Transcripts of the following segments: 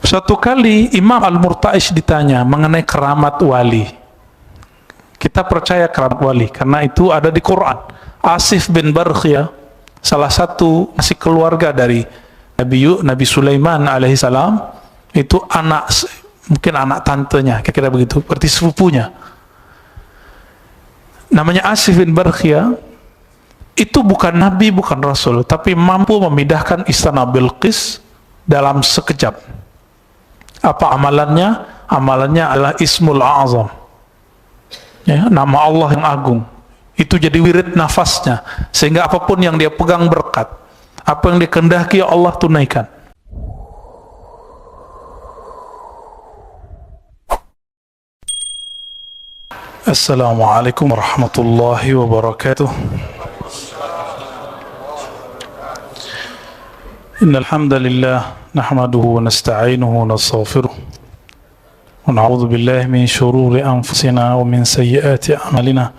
Suatu kali Imam Al-Murta'ish ditanya mengenai keramat wali. Kita percaya keramat wali karena itu ada di Quran. Asif bin Barkhiyah, salah satu masih keluarga dari Nabi Sulaiman alaihissalam, itu mungkin anak tantenya, kira-kira begitu, berarti sepupunya. Namanya Asif bin Barkhiyah. Itu bukan nabi, bukan rasul, tapi mampu memindahkan istana Bilqis dalam sekejap. Apa amalannya? Amalannya adalah Ismul A'zam, ya, nama Allah yang agung. Itu jadi wirid nafasnya, sehingga apapun yang dia pegang berkat, apa yang dikehendaki Allah tunaikan. Assalamualaikum warahmatullahi wabarakatuh. Innal hamdalillah nahmaduhu wa nasta'inuhu wa nastaghfiruh wa na'udzu billahi min shururi anfusina wa min sayyiati a'malina.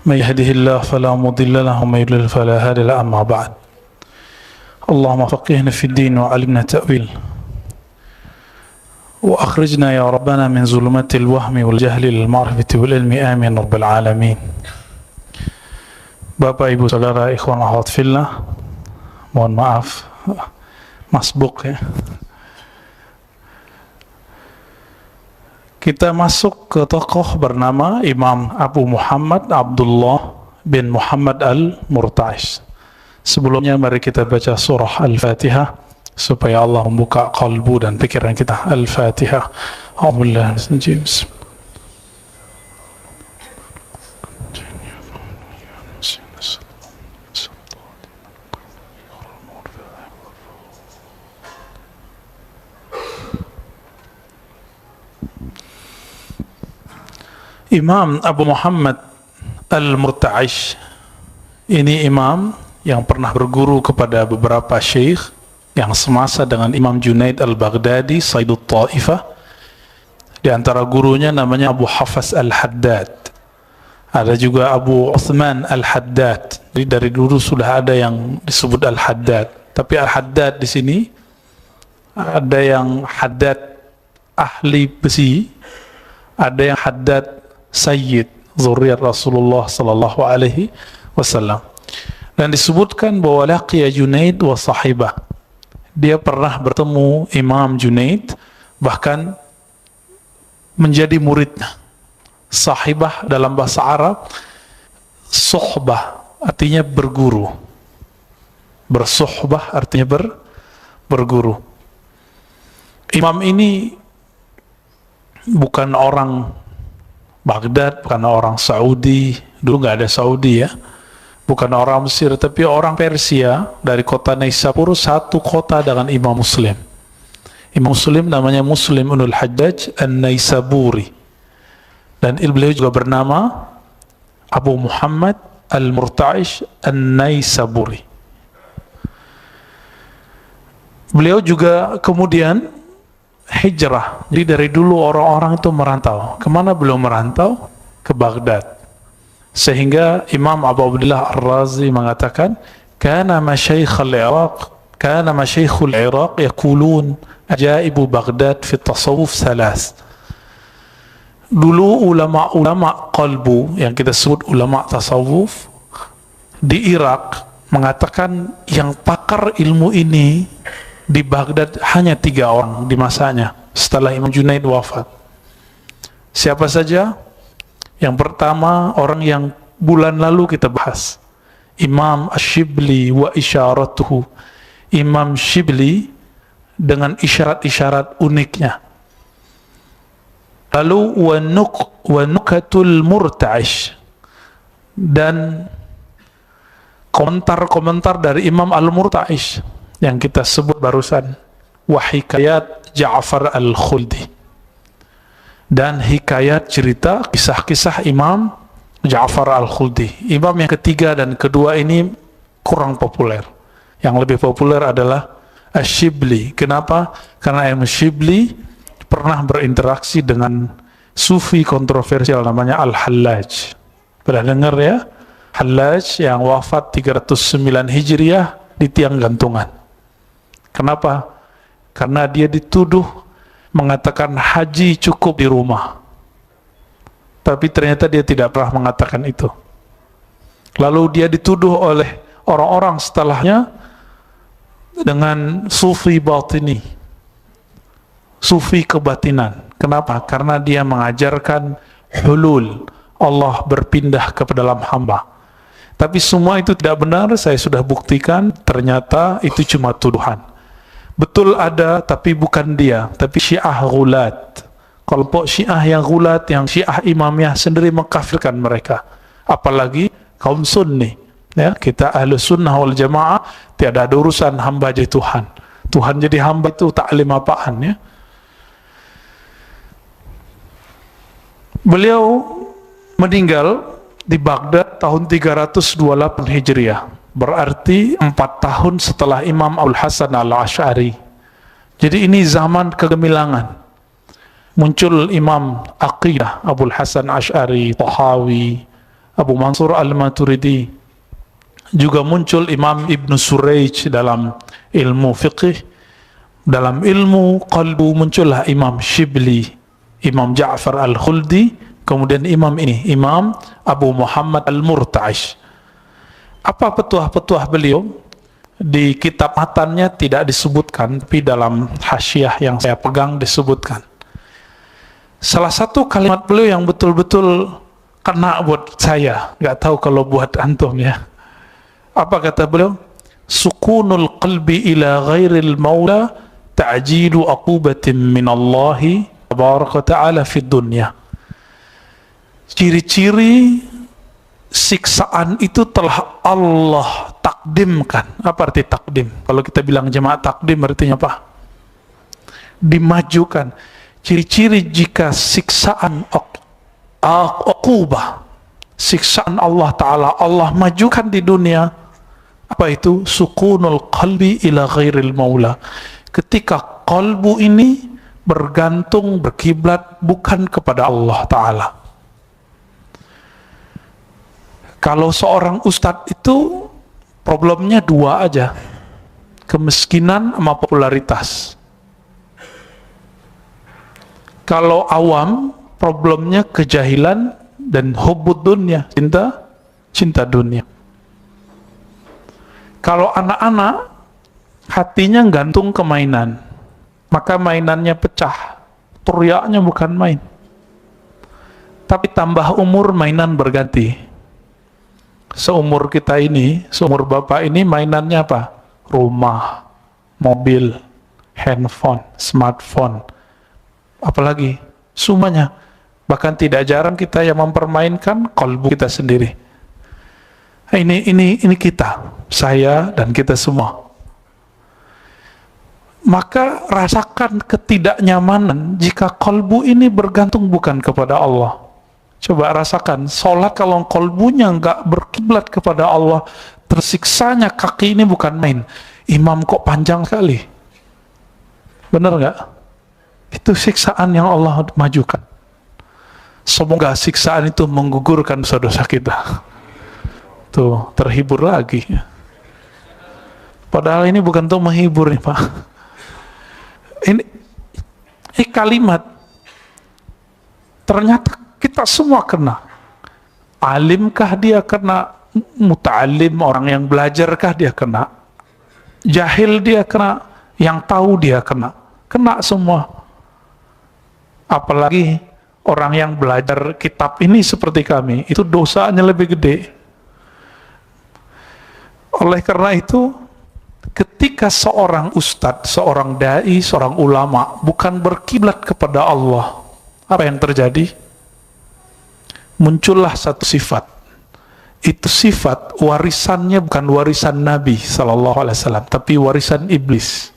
May yahdihillahu fala mudilla lahu wa may yudlil fala hadiya lahu, amma ba'd. Allahumma faqihna fid din wa 'allimna ta'wil wa akhrijna ya rabbana min zulumatil wahmi wal jahli lil ma'rifati wal ilmi, amin rabbal alamin. Bapak, Ibu, Saudara, ikhwan akhwat fillah, mohon maaf masbuk ya. Kita masuk ke tokoh bernama Imam Abu Muhammad Abdullah bin Muhammad Al-Murta'ish. Sebelumnya mari kita baca surah Al-Fatihah supaya Allah membuka kalbu dan pikiran kita. Al-Fatihah. A'udzubillahi minasyaitonir rajim. Imam Abu Muhammad Al-Murta'ish ini imam yang pernah berguru kepada beberapa syekh yang semasa dengan Imam Junaid Al-Baghdadi, Sayyidut Ta'ifah. Di antara gurunya namanya Abu Hafs Al-Haddad. Ada juga Abu Uthman Al-Haddad. Jadi dari dulu sudah ada yang disebut Al-Haddad. Tapi Al-Haddad di sini ada yang Haddad ahli besi, ada yang Haddad Sayyid, zuriyat Rasulullah sallallahu alaihi wasallam. Dan disebutkan bahwa laqiya Junaid wa sahibah. Dia pernah bertemu Imam Junaid, bahkan menjadi muridnya. Sahibah dalam bahasa Arab, sohbah artinya berguru. Bersohbah artinya berguru. Imam ini bukan orang Baghdad, bukan orang Saudi, dulu nggak ada Saudi ya, bukan orang Mesir, tapi orang Persia dari kota Naisapur, satu kota dengan Imam Muslim. Imam Muslim namanya Muslim ibn al-Hajjaj An-Naisaburi, dan beliau juga bernama Abu Muhammad Al-Murta'ish An-Naisaburi. Beliau juga kemudian hijrah. Jadi dari dulu orang-orang itu merantau. Kemana beliau merantau? Ke Baghdad. Sehingga Imam Abu Abdullah Ar-Razi mengatakan, kana masyayikhul Iraq yaqulun ajaibu Baghdad fi tasawuf salas. Dulu ulama-ulama qalbu, yang kita sebut ulama tasawuf di Irak, mengatakan yang pakar ilmu ini di Baghdad hanya 3 orang di masanya setelah Imam Junaid wafat. Siapa saja? Yang pertama, orang yang bulan lalu kita bahas, Imam Ash-Shibli wa isyaratuhu. Imam Shibli dengan isyarat-isyarat uniknya. Lalu wa nukatul Murta'ish, dan komentar-komentar dari Imam Al-Murta'ish yang kita sebut barusan, wa hikayat Ja'far Al-Khuldi, dan hikayat cerita kisah-kisah Imam Ja'far Al-Khuldi. Imam yang ketiga dan kedua ini kurang populer. Yang lebih populer adalah Ash-Shibli. Kenapa? Karena Imam Shibli pernah berinteraksi dengan sufi kontroversial namanya Al-Hallaj. Pernah dengar ya? Hallaj yang wafat 309 Hijriah di tiang gantungan. Kenapa? karena dia dituduh mengatakan haji cukup di rumah. Tapi ternyata dia tidak pernah mengatakan itu. Lalu dia dituduh oleh orang-orang setelahnya dengan sufi batini, sufi kebatinan. Kenapa? Karena dia mengajarkan hulul, Allah berpindah ke dalam hamba. Tapi semua itu tidak benar, saya sudah buktikan, ternyata itu cuma tuduhan. Betul ada, tapi bukan dia, tapi Syiah Ghulat. Kelompok Syiah yang Ghulat, yang Syiah Imamiyah sendiri mengkafirkan mereka. Apalagi kaum Sunni. Ya, kita Ahlus Sunnah wal Jamaah tiada ada urusan hamba jadi Tuhan. Tuhan jadi hamba itu taklim apaan ya? Beliau meninggal di Baghdad tahun 328 Hijriah. Berarti 4 tahun setelah Imam Abul Hasan al-Asy'ari. Jadi ini zaman kegemilangan. Muncul Imam Aqidah Abul Hasan Asy'ari, Tahawi, Abu Mansur al-Maturidi. Juga muncul Imam Ibn Surayj dalam ilmu fiqih. Dalam ilmu qalbu muncullah Imam Shibli, Imam Ja'far al-Khuldi, kemudian imam ini, Imam Abu Muhammad al-Murta'ish. Apa petuah-petuah beliau? Di kitab matannya tidak disebutkan, tapi dalam hasyiah yang saya pegang disebutkan. Salah satu kalimat beliau yang betul-betul kena buat saya, nggak tahu kalau buat antum ya. Apa kata beliau? Sukunul qalbi ila ghairil maula ta'jilu aqubatin minallahi tabaraka ta'ala fid dunya. Ciri-ciri siksaan itu telah Allah takdimkan. Apa arti takdim? Kalau kita bilang jemaah takdim artinya apa? Dimajukan. Ciri-ciri jika siksaan uqubah, siksaan Allah Ta'ala, Allah majukan di dunia. Apa itu? Sukunul qalbi ila ghairil maula. Ketika qalbu ini bergantung, berkiblat bukan kepada Allah Ta'ala. Kalau seorang ustadz itu problemnya dua aja, kemiskinan sama popularitas. Kalau awam problemnya kejahilan dan hubbud dunya, cinta dunia. Kalau anak-anak hatinya gantung ke mainan, maka mainannya pecah, teriaknya bukan main. Tapi tambah umur mainan berganti. Seumur kita ini, seumur bapak ini mainannya apa? Rumah, mobil, handphone, smartphone, apalagi semuanya. Bahkan tidak jarang kita yang mempermainkan kalbu kita sendiri. Ini kita, saya dan kita semua. Maka rasakan ketidaknyamanan jika kalbu ini bergantung bukan kepada Allah. Coba rasakan, sholat kalau kalbunya nggak berkiblat kepada Allah, tersiksanya kaki ini bukan main. Imam kok panjang sekali, benar nggak? Itu siksaan yang Allah majukan. Semoga siksaan itu menggugurkan dosa-dosa kita. Tuh, terhibur lagi. Padahal ini bukan untuk menghibur nih Pak. Ini kalimat ternyata kita semua kena. Alimkah dia kena? Muta'alim, orang yang belajarkah dia kena? Jahil dia kena? Yang tahu dia kena? Kena semua. Apalagi orang yang belajar kitab ini seperti kami, itu dosanya lebih gede. Oleh karena itu, ketika seorang ustadz, seorang dai, seorang ulama bukan berkiblat kepada Allah, apa yang terjadi? Muncullah satu sifat. Itu sifat warisannya bukan warisan Nabi SAW, tapi warisan iblis.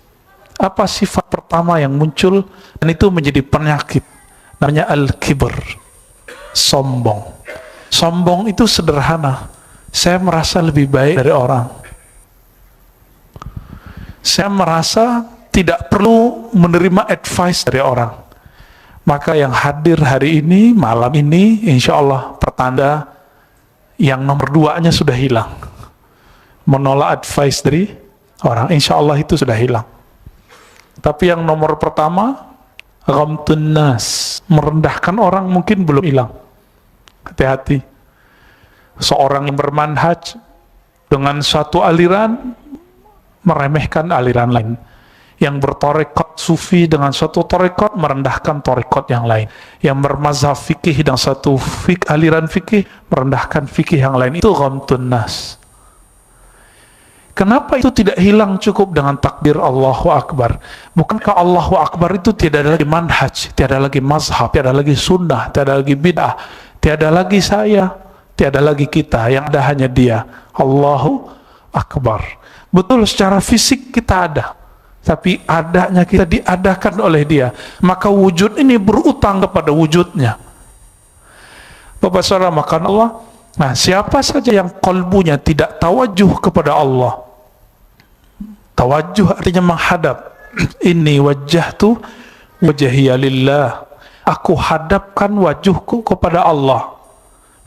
Apa sifat pertama yang muncul dan itu menjadi penyakit? Namanya al-kibr, sombong. Sombong itu sederhana. Saya merasa lebih baik dari orang. Saya merasa tidak perlu menerima advice dari orang. Maka yang hadir hari ini, malam ini, insya Allah pertanda yang nomor 2-nya sudah hilang. Menolak advice dari orang, insya Allah itu sudah hilang. Tapi yang nomor pertama, ghamtun nas, merendahkan orang mungkin belum hilang. Hati-hati. Seorang yang bermanhaj dengan satu aliran meremehkan aliran lain. Yang bertorekot sufi dengan suatu torekot merendahkan torekot yang lain. Yang bermazhab fikih dengan satu aliran fikih merendahkan fikih yang lain. Itu ghamtun nas. Kenapa itu tidak hilang cukup dengan takbir Allahu Akbar? Bukankah Allahu Akbar itu tidak ada lagi manhaj, tiada lagi mazhab, tiada lagi sunnah, tiada lagi bid'ah, tiada lagi saya, tiada lagi kita, yang ada hanya Dia, Allahu Akbar. Betul, secara fisik kita ada, tapi adanya kita diadakan oleh Dia. Maka wujud ini berutang kepada wujudnya. Bapak saudara, maka Allah, nah siapa saja yang kalbunya tidak tawajuh kepada Allah, tawajuh artinya menghadap, inni wajjahtu wajhiya lillah, aku hadapkan wajahku kepada Allah,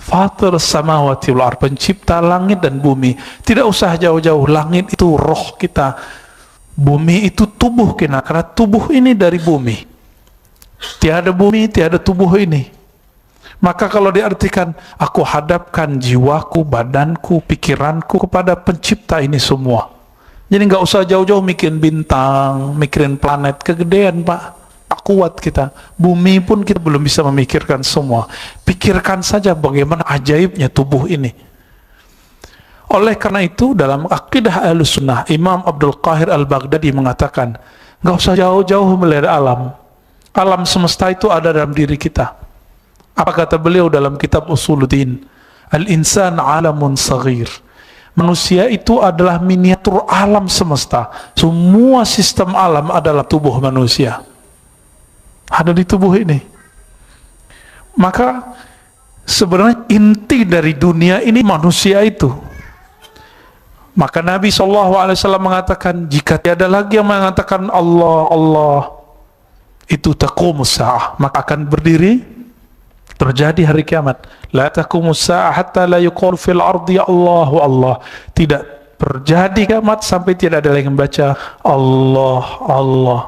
fatir samawati wal ardh, pencipta langit dan bumi. Tidak usah jauh-jauh, langit itu roh kita, bumi itu tubuh kita, karena tubuh ini dari bumi. Tiada bumi, tiada tubuh ini. Maka kalau diartikan, aku hadapkan jiwaku, badanku, pikiranku kepada pencipta ini semua. Jadi nggak usah jauh-jauh mikirin bintang, mikirin planet, kegedean Pak, tak kuat kita. Bumi pun kita belum bisa memikirkan semua. Pikirkan saja bagaimana ajaibnya tubuh ini. Oleh karena itu, dalam akidah Ahlussunnah, Imam Abdul Qahir Al-Baghdadi mengatakan, nggak usah jauh-jauh melihat alam. Alam semesta itu ada dalam diri kita. Apa kata beliau dalam kitab Usuluddin? Al-insan alamun saghir. Manusia itu adalah miniatur alam semesta. Semua sistem alam adalah tubuh manusia. Ada di tubuh ini. Maka sebenarnya inti dari dunia ini manusia itu. Maka Nabi SAW mengatakan, jika tiada lagi yang mengatakan Allah, Allah, itu taqumus sa'ah, maka akan berdiri, terjadi hari kiamat. La taqumus sa'ah hatta la yuqal fil ardi Allahu Allah. Tidak terjadi kiamat sampai tidak ada lagi yang membaca Allah, Allah.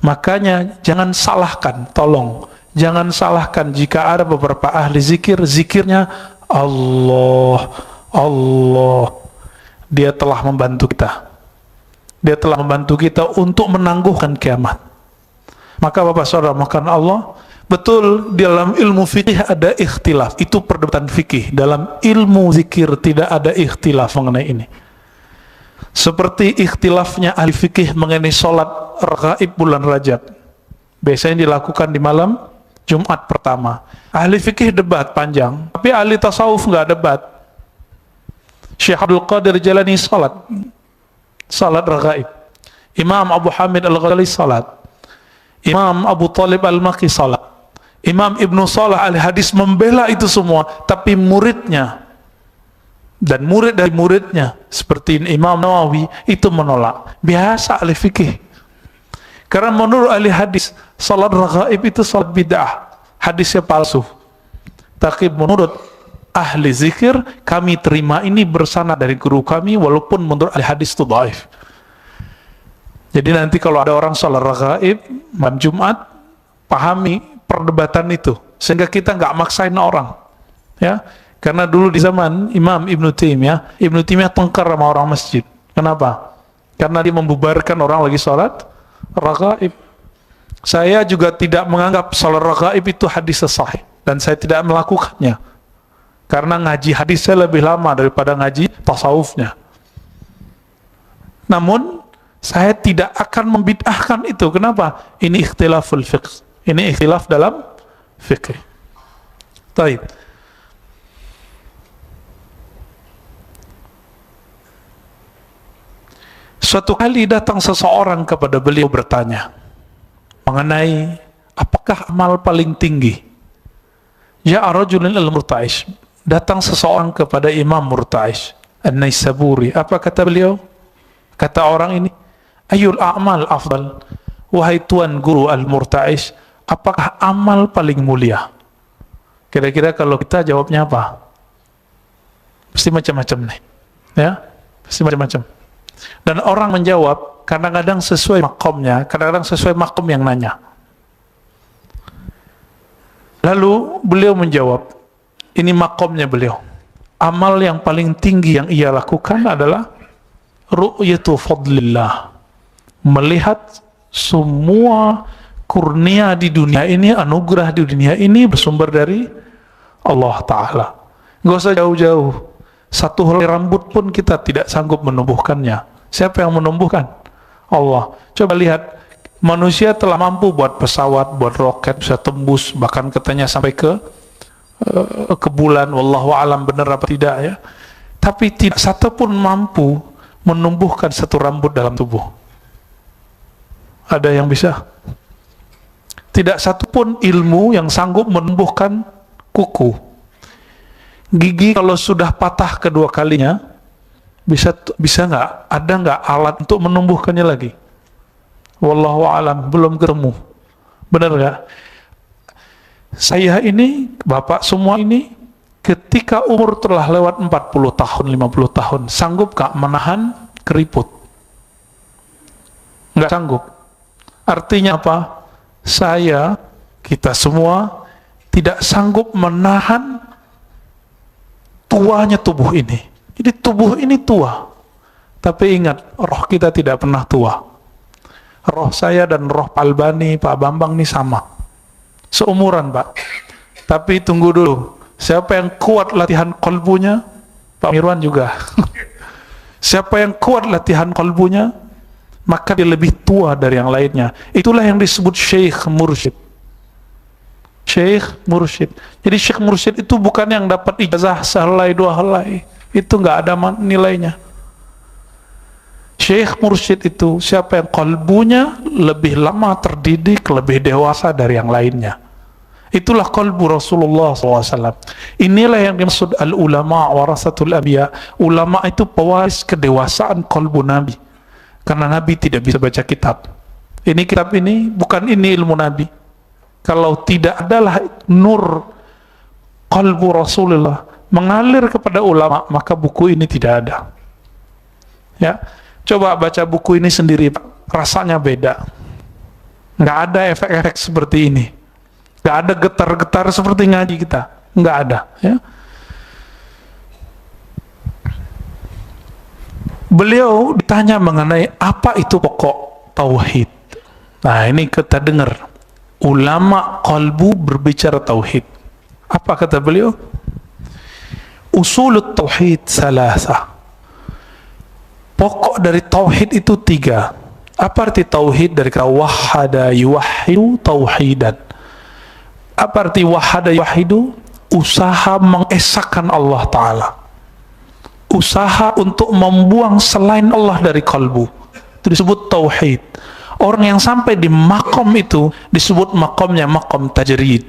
Makanya jangan salahkan, tolong jangan salahkan jika ada beberapa ahli zikir, zikirnya Allah, Allah. Dia telah membantu kita. Dia telah membantu kita untuk menangguhkan kiamat. Maka Bapak Saudara, makan Allah, betul, dalam ilmu fikih ada ikhtilaf, itu perdebatan fikih. Dalam ilmu zikir tidak ada ikhtilaf mengenai ini. Seperti ikhtilafnya ahli fikih mengenai sholat raghaib bulan Rajab. Biasanya dilakukan di malam Jumat pertama. Ahli fikih debat panjang, tapi ahli tasawuf nggak debat. Syekh Abdul Qadir Jalani salat raghaib. Imam Abu Hamid Al-Ghazali salat. Imam Abu Talib Al-Maqi salat. Imam Ibnu Salah Al-Hadis membela itu semua, tapi muridnya dan murid dari muridnya seperti Imam Nawawi itu menolak. Biasa ahli fikih. Karena menurut ahli hadis, salat raghaib itu salat bid'ah, hadisnya palsu. Tapi menurut ahli zikir, kami terima ini bersanad dari guru kami, walaupun menurut ahli hadis itu dhaif. Jadi nanti kalau ada orang salat raghaib malam Jumat, pahami perdebatan itu, sehingga kita nggak maksain orang, ya. Karena dulu di zaman Imam Ibnu Taimiyah tengkar sama orang masjid. Kenapa? Karena dia membubarkan orang lagi sholat raghaib. Saya juga tidak menganggap sholat raghaib itu hadis sahih, dan saya tidak melakukannya. Karena ngaji hadis saya lebih lama daripada ngaji tasawufnya. Namun saya tidak akan membid'ahkan itu. Kenapa? Ini ikhtilaful fiqh. Ini ikhtilaf dalam fikih. Taib. Suatu kali datang seseorang kepada beliau bertanya mengenai apakah amal paling tinggi. Ya rajulun al-Murta'ish. Datang seseorang kepada Imam Murta'ish An-Naisaburi. Apa kata beliau? Kata orang ini, Ayul a'mal afdal. Wahai Tuan Guru Al-Murta'ish, apakah amal paling mulia? Kira-kira kalau kita jawabnya apa? Pasti macam-macam nih, ya, pasti macam-macam. Dan orang menjawab Kadang-kadang sesuai makomnya, kadang-kadang sesuai makom yang nanya. Lalu beliau menjawab, ini makomnya beliau. Amal yang paling tinggi yang ia lakukan adalah ru'yatu fadlillah. Melihat semua kurnia di dunia ini, anugerah di dunia ini bersumber dari Allah Ta'ala. Nggak usah jauh-jauh. Satu helai rambut pun kita tidak sanggup menumbuhkannya. Siapa yang menumbuhkan? Allah. Coba lihat, manusia telah mampu buat pesawat, buat roket, bisa tembus, bahkan katanya sampai ke bulan. Wallahu alam benar apa tidak ya. Tapi tidak satu pun mampu menumbuhkan satu rambut dalam tubuh. Ada yang bisa? Tidak satu pun ilmu yang sanggup menumbuhkan kuku. Gigi kalau sudah patah kedua kalinya, bisa nggak? Ada nggak alat untuk menumbuhkannya lagi? Wallahu alam, belum ketemu. Benar nggak? Saya ini, Bapak semua ini, ketika umur telah lewat 40 tahun, 50 tahun, sanggup nggak menahan keriput? Nggak sanggup. Artinya apa? Kita semua tidak sanggup menahan tuanya tubuh ini. Jadi tubuh ini tua. Tapi ingat, roh kita tidak pernah tua. Roh saya dan roh Pak Albani, Pak Bambang ini sama. Seumuran, Pak. Tapi tunggu dulu. Siapa yang kuat latihan kolbunya? Pak Mirwan juga. Siapa yang kuat latihan kolbunya, maka dia lebih tua dari yang lainnya. Itulah yang disebut Syekh Mursyid. Syekh Mursyid. Jadi Syekh Mursyid itu bukan yang dapat ijazah sehelai dua helai. Itu nggak ada nilainya. Syekh Mursyid itu siapa yang kolbunya lebih lama terdidik, lebih dewasa dari yang lainnya. Itulah kolbu Rasulullah SAW. Inilah yang dimaksud al-ulama warasatul anbiya. Ulama itu pewaris kedewasaan kolbu Nabi. Karena Nabi tidak bisa baca kitab. Ini kitab ini, bukan ini ilmu Nabi. Kalau tidak adalah nur qalbu Rasulullah mengalir kepada ulama, maka buku ini tidak ada. Ya, coba baca buku ini sendiri, Pak. Rasanya beda. Nggak ada efek-efek seperti ini. Nggak ada getar-getar seperti ngaji kita. Nggak ada. Ya. Beliau ditanya mengenai apa itu pokok tauhid. Nah, ini kita dengar. Ulama qalbu berbicara tauhid. Apa kata beliau? Usulut tauhid salasa. Pokok dari tauhid itu 3. Apa arti tauhid? Dari kata wahada yuwahhidu tauhidan. Apa arti wahada yuwahhidu? Usaha mengesahkan Allah Ta'ala. Usaha untuk membuang selain Allah dari kalbu. Itu disebut tauhid. Orang yang sampai di makom itu disebut makomnya makom tajrid.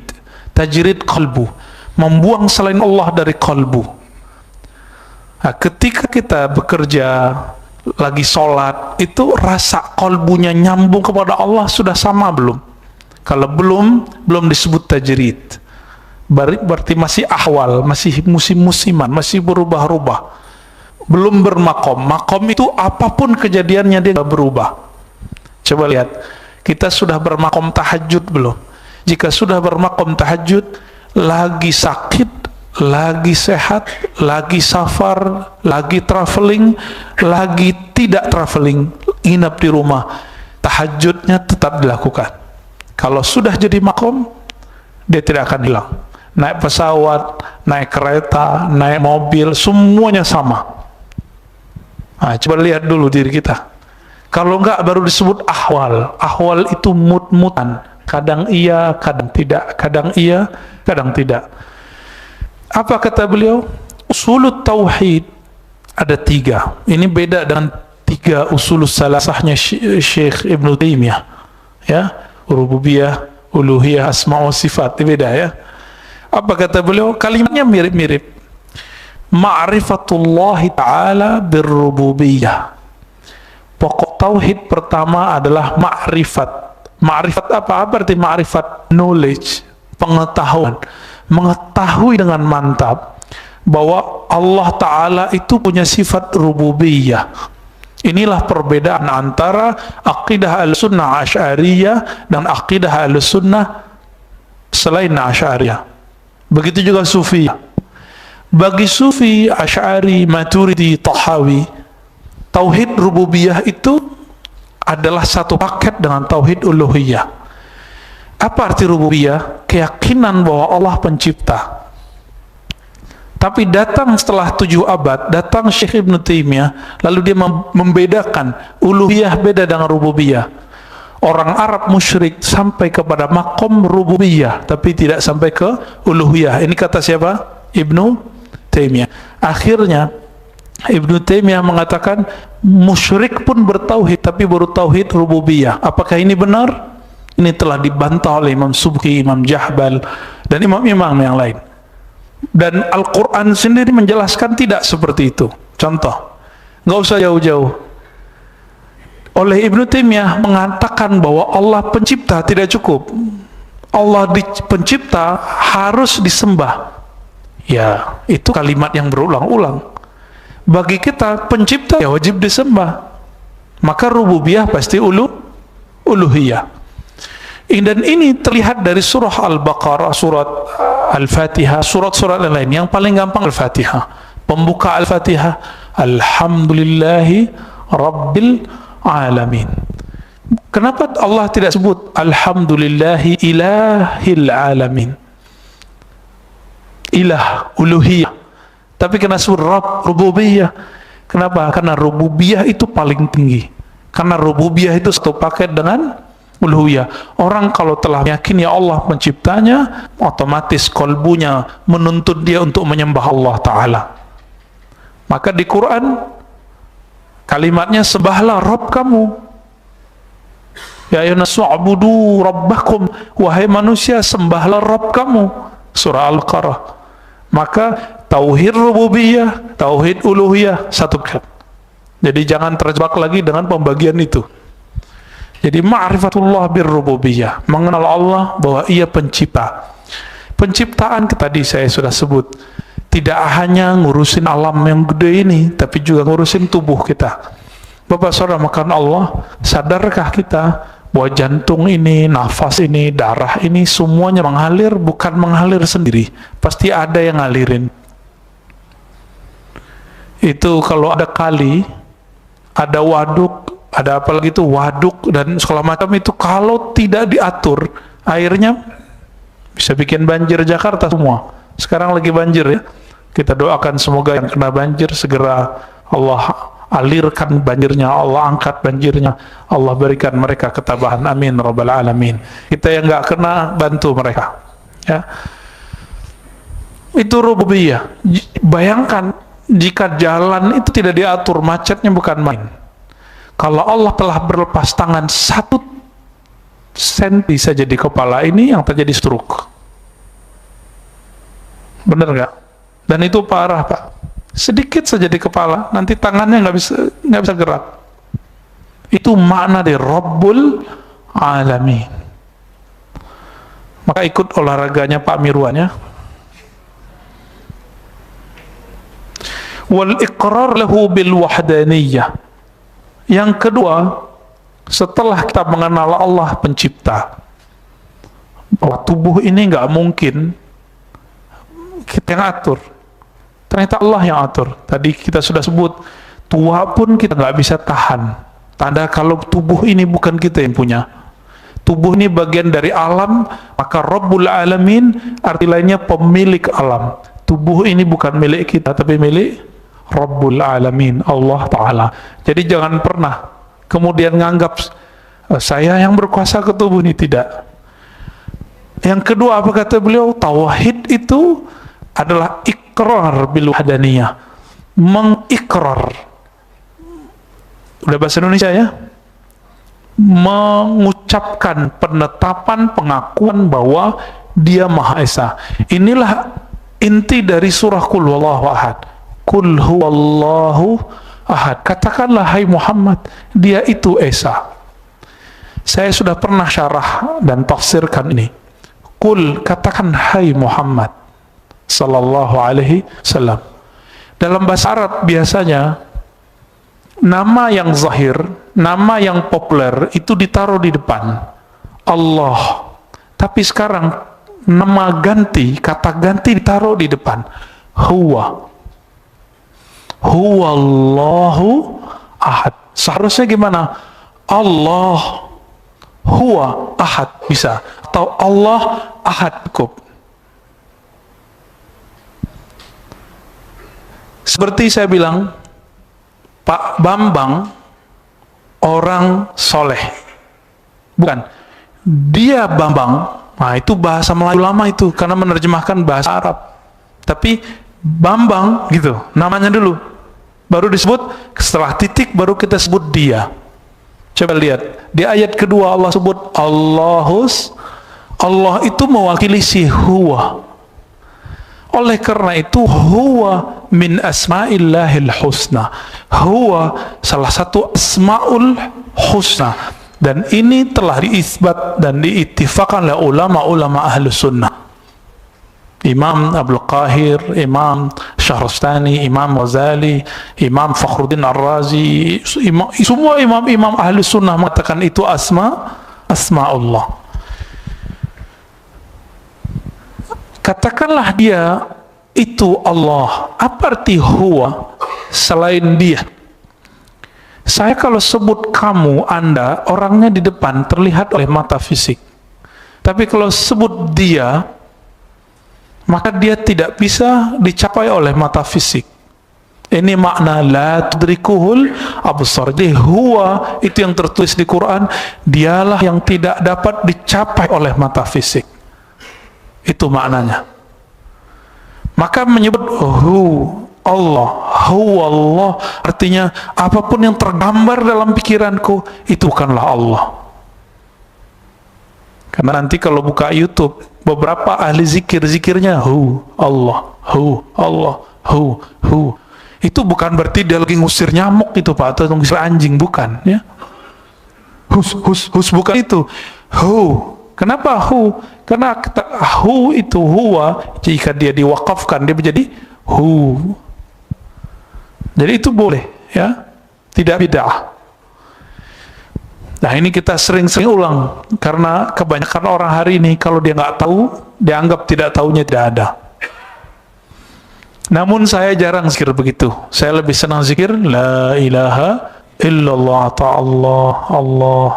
Tajrid kalbu, membuang selain Allah dari kalbu. Nah, ketika kita bekerja lagi sholat, itu rasa kalbunya nyambung kepada Allah sudah sama belum? Kalau belum disebut tajrid. Berarti masih ahwal, masih musim-musiman, masih berubah-ubah. Belum bermakom. Makom itu apapun kejadiannya dia nggak berubah. Coba lihat, kita sudah bermakom tahajud belum? Jika sudah bermakom tahajud, lagi sakit, lagi sehat, lagi safar, lagi traveling, lagi tidak traveling, inap di rumah, tahajudnya tetap dilakukan. Kalau sudah jadi makom, dia tidak akan hilang. Naik pesawat, naik kereta, naik mobil, semuanya sama. Nah, coba lihat dulu diri kita. Kalau enggak baru disebut ahwal. Ahwal itu mut-mutan. Kadang iya, kadang tidak. Kadang iya, kadang tidak. Apa kata beliau? Usulut tauhid ada 3. Ini beda dengan 3 usulus salasahnya Syekh Ibn Taimiyah. Ya, rububiyah, uluhiyah, asma' wa sifat. Ini beda ya. Apa kata beliau? Kalimatnya mirip-mirip. Ma'rifatullahi ta'ala birrububiyah. Pokok tauhid pertama adalah ma'rifat. Ma'rifat apa? Apa arti ma'rifat? Knowledge, pengetahuan. Mengetahui dengan mantap bahwa Allah Ta'ala itu punya sifat rububiyah. Inilah perbedaan antara akidah Ahlussunnah Asy'ariyah dan akidah Ahlussunnah selain Asy'ariyah. Begitu juga Sufi. Bagi Sufi, Asy'ari, Maturidi, Tahawi, tauhid rububiyah itu adalah satu paket dengan tauhid uluhiyah. Apa arti rububiyah? Keyakinan bahwa Allah pencipta. Tapi datang setelah 7 abad, datang Syekh Ibn Taimiyah, lalu dia membedakan uluhiyah beda dengan rububiyah. Orang Arab musyrik sampai kepada makom rububiyah, tapi tidak sampai ke uluhiyah. Ini kata siapa? Ibn Taimiyah. Akhirnya Ibn Taimiyah mengatakan musyrik pun bertauhid, tapi baru tauhid rububiyah. Apakah ini benar? Ini telah dibantah oleh Imam Subki, Imam Jahbal, dan imam-imam yang lain. Dan Al-Quran sendiri menjelaskan tidak seperti itu. Contoh, nggak usah jauh-jauh. Oleh Ibnu Taimiyah mengatakan bahwa Allah pencipta tidak cukup. Allah pencipta harus disembah. Ya, itu kalimat yang berulang-ulang. Bagi kita pencipta ya wajib disembah. Maka rububiyah pasti uluhiyah. Dan ini terlihat dari surah Al-Baqarah, surat Al-Fatihah, surat-surat lain. Yang paling gampang Al-Fatihah. Pembuka Al-Fatihah, Alhamdulillahi Rabbil Alamin. Kenapa Allah tidak sebut Alhamdulillahi Ilahil Alamin? Ilah, uluhiyah. Tapi kena sebut Rabb, rububiyah. Kenapa? Karena rububiyah itu paling tinggi. Karena rububiyah itu satu paket dengan uluhiyah. Orang kalau telah yakin ya Allah penciptanya, otomatis kolbunya menuntut dia untuk menyembah Allah Ta'ala. Maka di Quran kalimatnya sembahlah Rabb kamu. Ya ayyuhannas su'budu rabbakum, wahai manusia sembahlah Rabb kamu. Surah Al-Baqarah. Maka tauhid rububiyah, tauhid uluhiyah satu paket. Jadi jangan terjebak lagi dengan pembagian itu. Jadi ma'rifatullah birrububiyah, mengenal Allah bahwa ia pencipta. Penciptaan tadi saya sudah sebut, tidak hanya ngurusin alam yang gede ini, tapi juga ngurusin tubuh kita. Bapak saudara makan Allah, sadarkah kita bahwa jantung ini, nafas ini, darah ini semuanya mengalir, bukan mengalir sendiri, pasti ada yang ngalirin. Itu kalau ada kali, ada waduk, ada apalagi itu waduk dan segala macam itu, kalau tidak diatur airnya bisa bikin banjir Jakarta semua. Sekarang lagi banjir ya, kita doakan semoga yang kena banjir segera Allah alirkan banjirnya, Allah angkat banjirnya, Allah berikan mereka ketabahan, amin rabbal alamin. Kita yang nggak kena bantu mereka ya. Itu rububiyah. Bayangkan jika jalan itu tidak diatur, macetnya bukan main. Kalau Allah telah berlepas tangan 1 senti saja di kepala ini, yang terjadi stroke. Benar nggak? Dan itu parah Pak. Sedikit saja di kepala, nanti tangannya nggak bisa gerak. Itu makna dari Rabbul Alamin. Maka ikut olahraganya Pak Mirwan ya. Wal iqrar lahu bil wahdaniyah. Yang kedua, setelah kita mengenal Allah pencipta, bahwa tubuh ini nggak mungkin kita yang atur, ternyata Allah yang atur. Tadi kita sudah sebut, tua pun kita nggak bisa tahan. Tanda kalau tubuh ini bukan kita yang punya. Tubuh ini bagian dari alam, maka Rabbul Alamin arti lainnya pemilik alam. Tubuh ini bukan milik kita, tapi milik Rabbul Alamin, Allah Ta'ala. Jadi jangan pernah kemudian nganggap saya yang berkuasa ke tubuh ini, tidak. Yang kedua apa kata beliau? Tauhid itu adalah ikrar bil wahdaniyah, mengikrar. Udah bahasa Indonesia ya? Mengucapkan penetapan, pengakuan bahwa dia Maha Esa. Inilah inti dari surah Qul Huwallahu Ahad. Qul huwallahu ahad. Katakanlah hai Muhammad, dia itu Esa. Saya sudah pernah syarah dan tafsirkan ini. Qul, katakan hai Muhammad sallallahu alaihi wasallam. Dalam bahasa Arab biasanya nama yang zahir, nama yang populer itu ditaruh di depan Allah. Tapi sekarang nama ganti, kata ganti ditaruh di depan huwa. Huwallahu ahad. Seharusnya gimana? Allah huwa ahad bisa, atau Allah ahad cukup. Seperti saya bilang, Pak Bambang orang soleh, bukan dia Bambang. Nah itu bahasa Melayu lama itu, karena menerjemahkan bahasa Arab. Tapi Bambang gitu namanya dulu, baru disebut, setelah titik baru kita sebut dia. Coba lihat di ayat kedua Allah sebut Allahus. Allah itu mewakili si huwa. Oleh karena itu huwa min asma'illahil husna. Huwa salah satu asma'ul husna, dan ini telah diisbat dan diittifaqkan oleh ulama-ulama ahlu sunnah. Imam Abdul Qahir, Imam Syahrastani, Imam Ghazali, Imam Fakhruddin Ar-Razi, semua imam-imam ahlu sunnah mengatakan itu asma'ullah. Katakanlah dia itu Allah. Apa arti huwa selain dia? Saya kalau sebut kamu, Anda, orangnya di depan terlihat oleh mata fisik. Tapi kalau sebut dia, maka dia tidak bisa dicapai oleh mata fisik. Ini makna la tudrikuhul absar. Jadi huwa itu yang tertulis di Quran, dialah yang tidak dapat dicapai oleh mata fisik. Itu maknanya. Maka menyebut Allah, huwa Allah, artinya apapun yang tergambar dalam pikiranku itu bukanlah Allah. Karena nanti kalau buka YouTube, beberapa ahli zikirnya Allah, Allah, itu bukan berarti dia lagi ngusir nyamuk itu Pak, atau ngusir anjing, bukan ya. Hus bukan itu. Kenapa hu? Karena hu itu huwa, jika dia diwakafkan dia menjadi hu. Jadi itu boleh ya, tidak bid'ah. Nah ini kita sering-sering ulang, karena kebanyakan orang hari ini kalau dia nggak tahu, dianggap tidak tahunya tidak ada. Namun saya jarang zikir begitu. Saya lebih senang zikir la ilaha illallah ta'ala Allah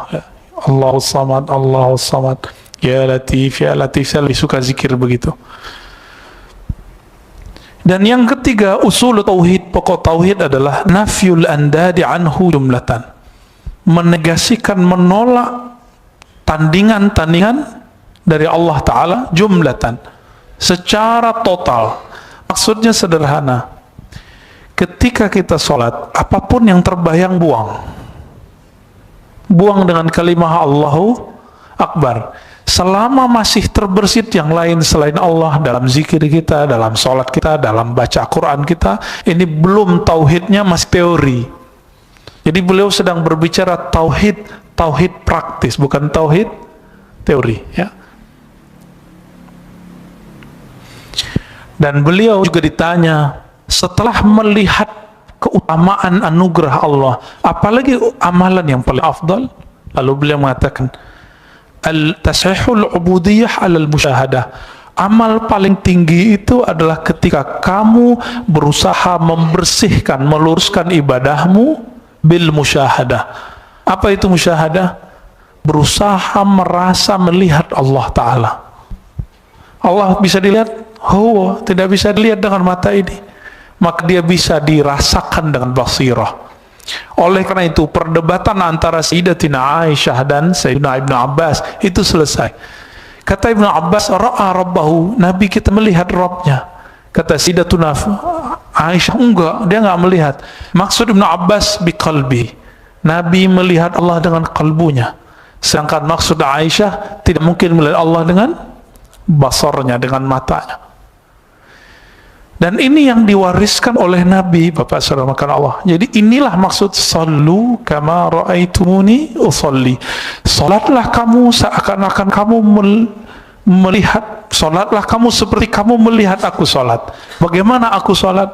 Allahus samad, Allahus samad, ya latif, ya latif. Saya lebih suka zikir begitu. Dan yang ketiga, usul tauhid, pokok tauhid adalah nafyul andadi anhu jumlatan. Menegasikan, menolak tandingan-tandingan dari Allah Ta'ala jumlatan, secara total. Maksudnya sederhana, ketika kita sholat, apapun yang terbayang buang dengan kalimah Allahu Akbar. Selama masih terbersit yang lain selain Allah dalam zikir kita, dalam sholat kita, dalam baca Quran kita, ini belum tauhidnya, masih teori. Jadi beliau sedang berbicara tauhid praktis, bukan tauhid teori ya. Dan beliau juga ditanya setelah melihat keutamaan anugerah Allah, apalagi amalan yang paling afdal, lalu beliau mengatakan al-tasihul ubudiyah alal musyahadah. Amal paling tinggi itu adalah ketika kamu berusaha membersihkan, meluruskan ibadahmu bil musyahadah. Apa itu musyahadah? Berusaha merasa melihat Allah Ta'ala. Allah bisa dilihat? Tidak bisa dilihat dengan mata ini. Maka dia bisa dirasakan dengan basirah. Oleh karena itu perdebatan antara Sayyidatina Aisyah dan Sayyidina Ibnu Abbas itu selesai. Kata Ibnu Abbas, ra'a rabbahu, Nabi kita melihat Rabbnya. Kata Sayyidatuna Aisyah, enggak, dia enggak melihat. Maksud Ibnu Abbas biqalbi, Nabi melihat Allah dengan kalbunya. Sedangkan maksud Aisyah, tidak mungkin melihat Allah dengan basarnya, dengan matanya. Dan ini yang diwariskan oleh Nabi, Bapak Saudara makan Allah. Jadi inilah maksud sallu kama ra'aitumuni usolli. Salatlah kamu seakan-akan kamu melihat, salatlah kamu seperti kamu melihat aku salat. Bagaimana aku salat?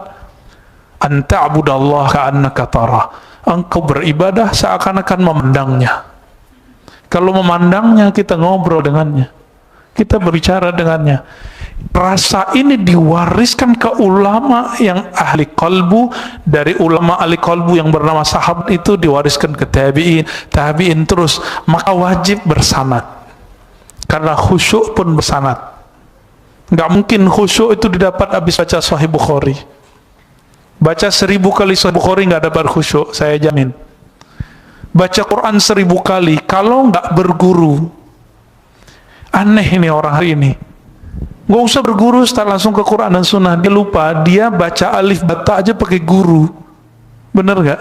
An ta'budallaha ka'annaka tarah. engkau beribadah seakan-akan memandangnya. Kalau memandangnya, kita ngobrol dengannya, kita berbicara dengannya. Rasa ini diwariskan ke ulama yang ahli qalbu, dari ulama ahli qalbu yang bernama sahabat itu diwariskan ke tabi'in, tabi'in terus, maka wajib bersanad. Karena khusyuk pun bersanad. Nggak mungkin khusyuk itu didapat habis baca Sahih Bukhari. Baca 1000 kali Sahih Bukhari nggak dapat khusyuk, saya jamin. Baca Quran 1000 kali, kalau nggak berguru, aneh ini orang hari ini. Nggak usah berguru, start langsung ke Quran dan Sunnah. Dia lupa, dia baca alif bata aja pakai guru. Bener nggak?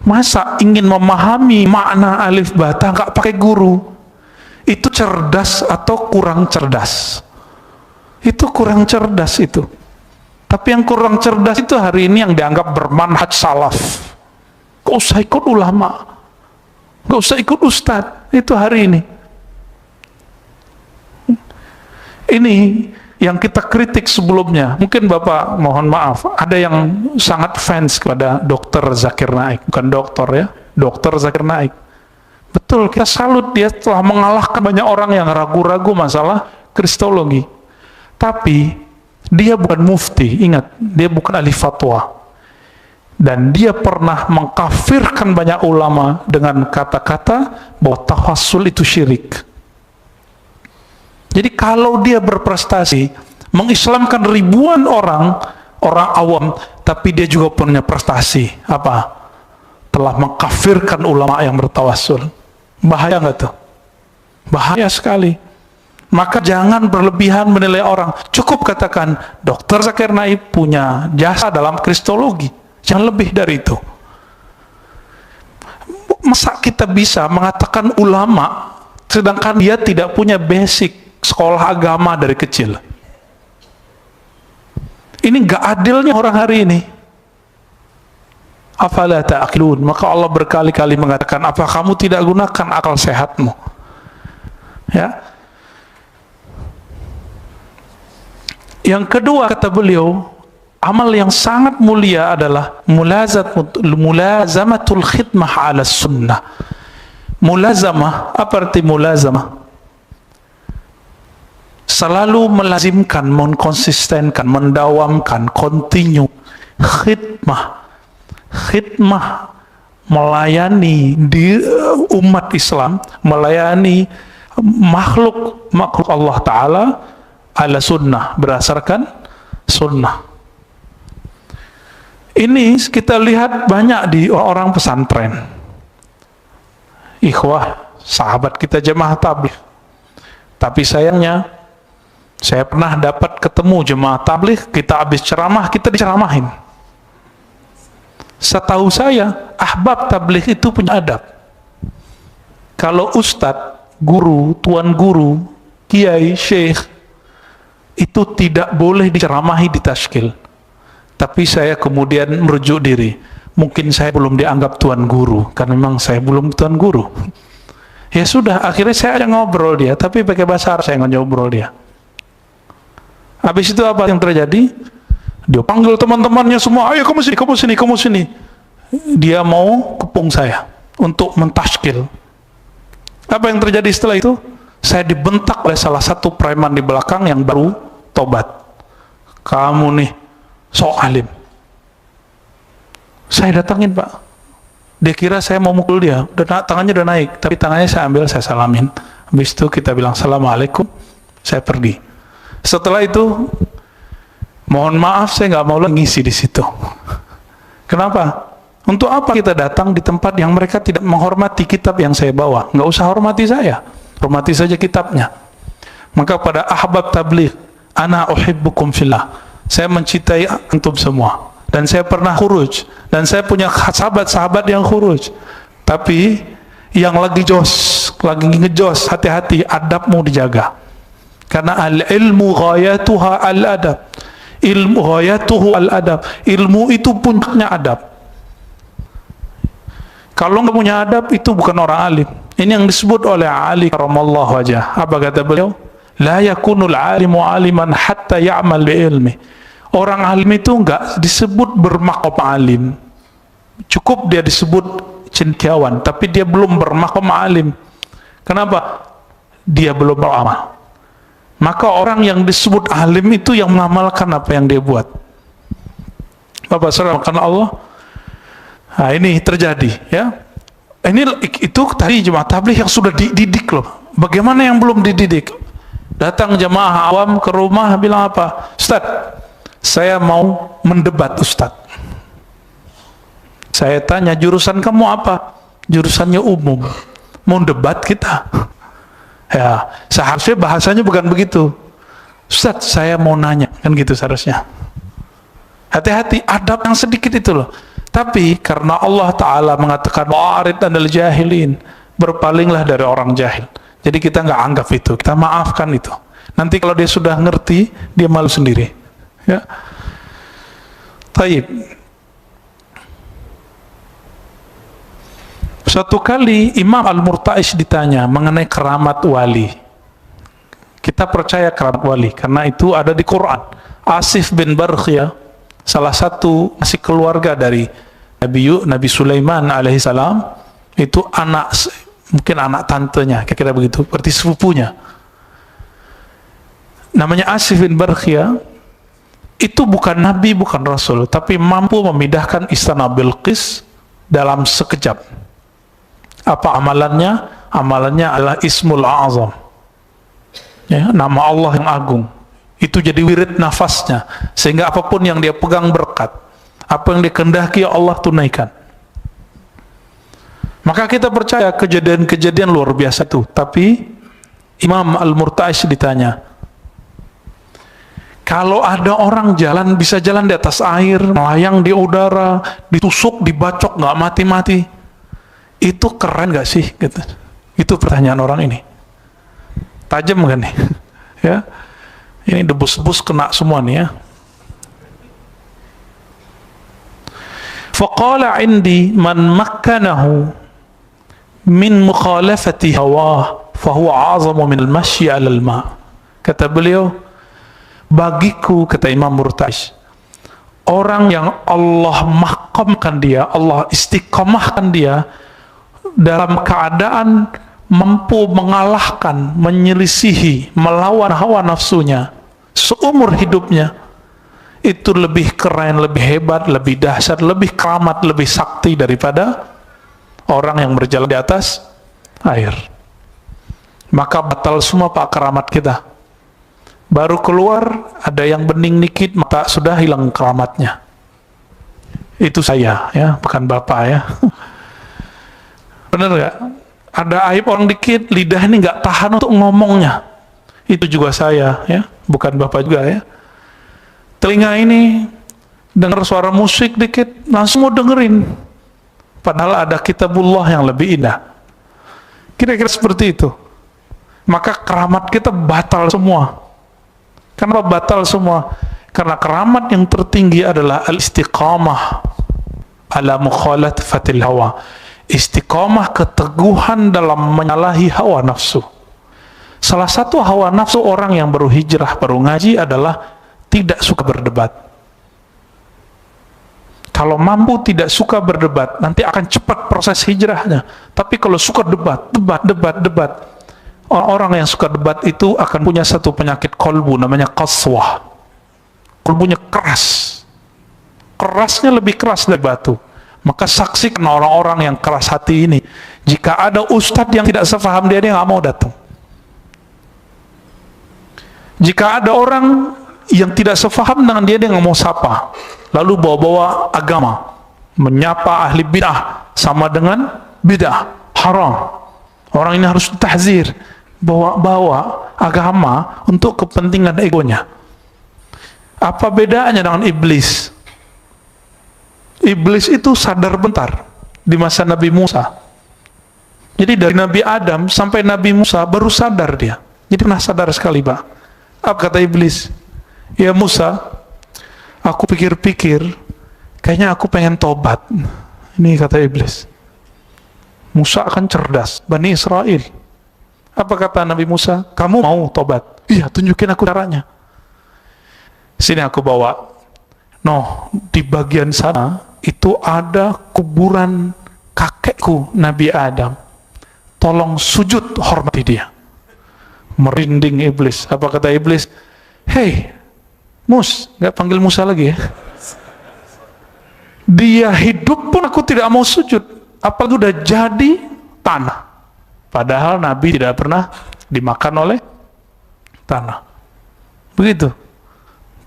Masa ingin memahami makna alif bata nggak pakai guru? Itu cerdas atau kurang cerdas? Itu kurang cerdas itu. Tapi yang kurang cerdas itu hari ini yang dianggap bermanhaj salaf. Gak usah ikut ulama, gak usah ikut ustadz. Itu hari ini. Ini yang kita kritik sebelumnya. Mungkin Bapak mohon maaf, ada yang sangat fans kepada Dr. Zakir Naik. Bukan dokter ya, Dr. Zakir Naik. Betul, kita salut, dia telah mengalahkan banyak orang yang ragu-ragu masalah kristologi. Tapi dia bukan mufti, ingat, dia bukan ahli fatwa. Dan dia pernah mengkafirkan banyak ulama dengan kata-kata bahwa tawassul itu syirik. Jadi kalau dia berprestasi, mengislamkan ribuan orang awam, tapi dia juga punya prestasi, apa? Telah mengkafirkan ulama yang bertawassul. Bahaya nggak tuh? Bahaya sekali. Maka jangan berlebihan menilai orang. Cukup katakan, Dr. Zakir Naik punya jasa dalam kristologi. Jangan lebih dari itu. Masa kita bisa mengatakan ulama, sedangkan dia tidak punya basic sekolah agama dari kecil? Ini gak adilnya orang hari ini. Afala ta'qilun. Maka Allah berkali-kali mengatakan, apa kamu tidak gunakan akal sehatmu? Ya. Yang kedua, kata beliau, amal yang sangat mulia adalah mulazamatul khidmah ala sunnah. Mulazamah, apa arti mulazamah? Selalu melazimkan, mengkonsistenkan, mendawamkan, continue. Khidmah, melayani di umat Islam, melayani makhluk Allah Ta'ala ala sunnah, berdasarkan sunnah. Ini kita lihat banyak di orang pesantren, ikhwah, sahabat kita jemaah tabligh. Tapi sayangnya, saya pernah dapat ketemu jemaah tabligh, kita habis ceramah, kita diceramahin. Setahu saya, ahbab tabligh itu punya adab. Kalau ustadz, guru, tuan guru, kiai, syekh, itu tidak boleh diceramahi di tashkil. Tapi saya kemudian merujuk diri, mungkin saya belum dianggap tuan guru, karena memang saya belum tuan guru. Ya sudah, akhirnya saya ada ngobrol dia, tapi pakai bahasa Arab saya ngobrol dia. Habis itu apa yang terjadi? Dia panggil teman-temannya semua, ayo kamu sini, kamu sini, kamu sini. Dia mau kepung saya untuk mentashkil. Apa yang terjadi setelah itu? Saya dibentak oleh salah satu preman di belakang yang baru tobat. Kamu nih sok alim. Saya datangin, Pak. Dia kira saya mau mukul dia. Tangannya udah naik, tapi tangannya saya ambil, saya salamin. Habis itu kita bilang assalamualaikum, saya pergi. Setelah itu, mohon maaf, saya nggak mau lagi ngisi di situ. Kenapa? Untuk apa kita datang di tempat yang mereka tidak menghormati kitab yang saya bawa? Nggak usah hormati saya, hormati saja kitabnya. Maka pada ahbab tabligh, ana uhibbukum fillah, saya mencintai antum semua, dan saya pernah khuruj, dan saya punya sahabat-sahabat yang khuruj. Tapi yang lagi jos, lagi ngejos, hati-hati, adabmu dijaga. Karena al-ilmu ghayatuha al-adab. Ilmu ghayatuhu al-adab. Ilmu itu puncaknya adab. Kalau nggak punya adab, itu bukan orang alim. Ini yang disebut oleh Ali karamallahu wajhah. Apa kata beliau? La yakunul alimu aliman hatta ya'mal bi ilmi. Orang alim itu nggak disebut bermakom alim. Cukup dia disebut cendekiawan, tapi dia belum bermaqam alim. Kenapa? Dia belum beramal. Maka orang yang disebut alim itu yang mengamalkan apa yang dia buat. Bapak saudara, karena Allah, nah ini terjadi, ya. Itu tadi jemaah tabligh yang sudah dididik loh. Bagaimana yang belum dididik? Datang jemaah awam ke rumah bilang apa? Ustaz, saya mau mendebat Ustaz. Saya tanya, jurusan kamu apa? Jurusannya umum. Mau debat kita? Ya, seharusnya bahasanya bukan begitu. Ustaz, saya mau nanya, kan gitu seharusnya. Hati-hati, adab yang sedikit itu loh. Tapi karena Allah Ta'ala mengatakan wa'arid anil jahilin, berpalinglah dari orang jahil. Jadi kita nggak anggap itu, kita maafkan itu. Nanti kalau dia sudah ngerti, dia malu sendiri. Ya. Taib. Suatu kali Imam Al-Murta'ish ditanya mengenai keramat wali. Kita percaya keramat wali karena itu ada di Quran. Asif bin Barkhiyah, salah satu masih keluarga dari Nabi Sulaiman alaihissalam, itu mungkin anak tantenya, kira-kira begitu, berarti sepupunya. Namanya Asif bin Barkhiyah. Itu bukan nabi, bukan rasul, tapi mampu memindahkan istana Bilqis dalam sekejap. Apa amalannya? Amalannya adalah Ismul A'zam, ya, nama Allah yang agung. Itu jadi wirid nafasnya, sehingga apapun yang dia pegang berkat, apa yang dikehendaki Allah tunaikan. Maka kita percaya kejadian-kejadian luar biasa itu. Tapi Imam Al-Murta'ish ditanya, kalau ada orang bisa jalan di atas air, melayang di udara, ditusuk, dibacok, nggak mati-mati, itu keren nggak sih? Gitu. Itu pertanyaan orang ini. Tajam kan nih? Ya, ini debus-debus kena semua nih ya. Faqala indi man makkanahu min mukhalafati hawah fahuwa a'zamu min al-mashyi 'ala al-ma'. Kata beliau, bagiku, kata Imam Murta'ish, orang yang Allah mahkamkan dia, Allah istiqamahkan dia dalam keadaan mampu mengalahkan, menyelisihi, melawan hawa nafsunya seumur hidupnya, itu lebih keren, lebih hebat, lebih dahsyat, lebih keramat, lebih sakti daripada orang yang berjalan di atas air. Maka batal semua pak keramat kita. Baru keluar ada yang bening dikit, maka sudah hilang keramatnya. Itu saya, ya, bukan bapak ya. Benar nggak? Ada aib orang dikit, lidah ini nggak tahan untuk ngomongnya. Itu juga saya, ya, bukan bapak juga ya. Telinga ini dengar suara musik dikit, langsung mau dengerin. Padahal ada kitabullah yang lebih indah. Kira-kira seperti itu. Maka keramat kita batal semua. Kenapa batal semua? Karena keramat yang tertinggi adalah al-istiqamah ala mukhalafatil hawa. Istiqamah, keteguhan dalam menyalahi hawa nafsu. Salah satu hawa nafsu orang yang baru hijrah, baru ngaji adalah tidak suka berdebat. Kalau mampu tidak suka berdebat, nanti akan cepat proses hijrahnya. Tapi kalau suka debat, orang-orang yang suka debat itu akan punya satu penyakit kolbu, namanya qaswah. Kolbunya keras. Kerasnya lebih keras dari batu. Maka saksikan orang-orang yang keras hati ini. Jika ada ustadz yang tidak sepaham dia nggak mau datang. Jika ada orang yang tidak sepaham dengan dia nggak mau sapa. Lalu bawa-bawa agama, menyapa ahli bid'ah sama dengan bid'ah, haram. Orang ini harus ditahzir, bawa agama untuk kepentingan egonya. Apa bedanya dengan iblis? Iblis itu sadar bentar di masa Nabi Musa. Jadi dari Nabi Adam sampai Nabi Musa baru sadar dia. Jadi pernah sadar sekali, Pak. Apa kata iblis? Ya Musa, aku pikir-pikir, kayaknya aku pengen tobat. Ini kata iblis. Musa akan cerdas, Bani Israel. Apa kata Nabi Musa? Kamu mau tobat? Iya, tunjukin aku caranya. Sini aku bawa No, di bagian sana itu ada kuburan kakekku Nabi Adam. Tolong sujud hormati dia. Merinding iblis. Apa kata iblis? Hei, Mus, nggak panggil Musa lagi ya. Dia hidup pun aku tidak mau sujud. Apalagi udah jadi tanah. Padahal Nabi tidak pernah dimakan oleh tanah. Begitu.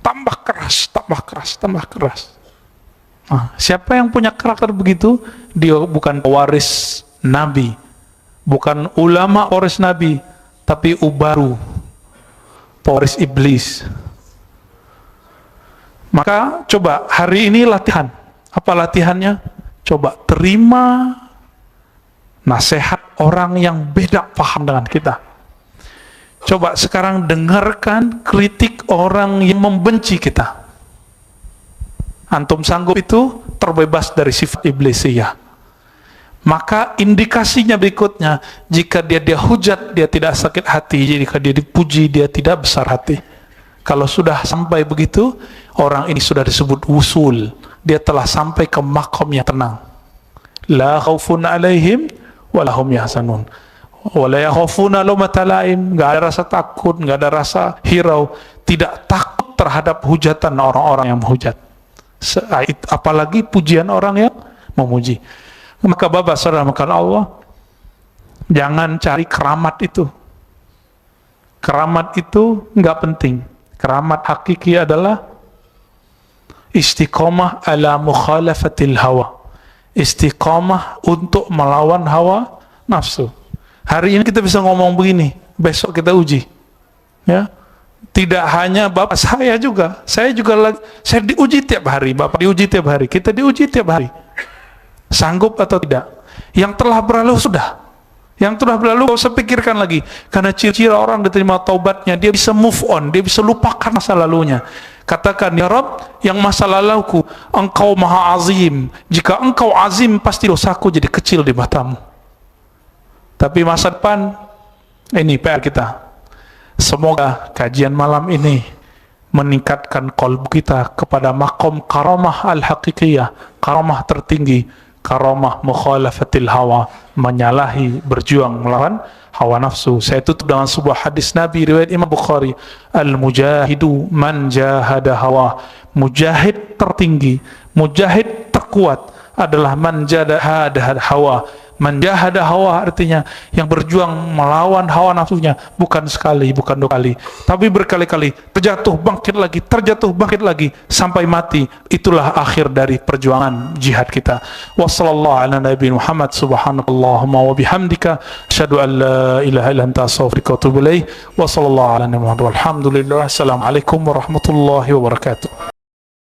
Tambah keras, tambah keras, tambah keras. Nah, siapa yang punya karakter begitu? Dia bukan pewaris Nabi, bukan ulama pewaris Nabi, tapi ubaru, pewaris iblis. Maka coba hari ini latihan. Apa latihannya? Coba terima nasihat orang yang beda paham dengan kita. Coba sekarang dengarkan kritik orang yang membenci kita. Antum sanggup itu terbebas dari sifat iblisiyah. Maka indikasinya berikutnya, jika dia hujat, dia tidak sakit hati. Jika dia dipuji, dia tidak besar hati. Kalau sudah sampai begitu, orang ini sudah disebut wusul. Dia telah sampai ke makom yang tenang. La khaufun alaihim walahum yahzanun. Wala yakhafuna lawmata laim, enggak ada rasa takut, enggak ada rasa hirau, tidak takut terhadap hujatan orang-orang yang menghujat. Apalagi pujian orang yang memuji. Maka Bapak Saudara makan Allah, jangan cari keramat itu. Keramat itu enggak penting. Keramat hakiki adalah istiqomah ala mukhalafatil hawa. Istiqomah untuk melawan hawa nafsu. Hari ini kita bisa ngomong begini, besok kita uji. Ya. Tidak hanya Bapak, saya juga saya diuji tiap hari, Bapak diuji tiap hari, kita diuji tiap hari. Sanggup atau tidak? Yang telah berlalu sudah. Yang telah berlalu gak usah pikirkan lagi. Karena ciri-ciri orang diterima taubatnya, dia bisa move on, dia bisa lupakan masa lalunya. Katakan, ya Rabb, yang masa laluku, Engkau maha azim. Jika Engkau azim, pasti dosaku jadi kecil di matamu. Tapi masa depan, ini PR kita. Semoga kajian malam ini meningkatkan qalbu kita kepada makom karamah al-haqiqiyah, karamah tertinggi, karamah mukhalafatil hawa, menyalahi, berjuang melawan hawa nafsu. Saya tutup dengan sebuah hadis Nabi riwayat Imam Bukhari, al-mujahidu man jahada hawa. Mujahid tertinggi, mujahid terkuat adalah man jahada hawa. Menjahada hawa artinya yang berjuang melawan hawa nafsunya, bukan sekali, bukan dua kali, tapi berkali-kali, terjatuh bangkit lagi sampai mati. Itulah akhir dari perjuangan jihad kita. Wassallallahu ala nabi Muhammad, subhanallahumma wa bihamdika, asyhadu an la ilaha illa anta, astaghfiruka wa atubu ilaik. Wassallallahu ala nabi Muhammad, walhamdulillah. Assalamualaikum warahmatullahi wabarakatuh.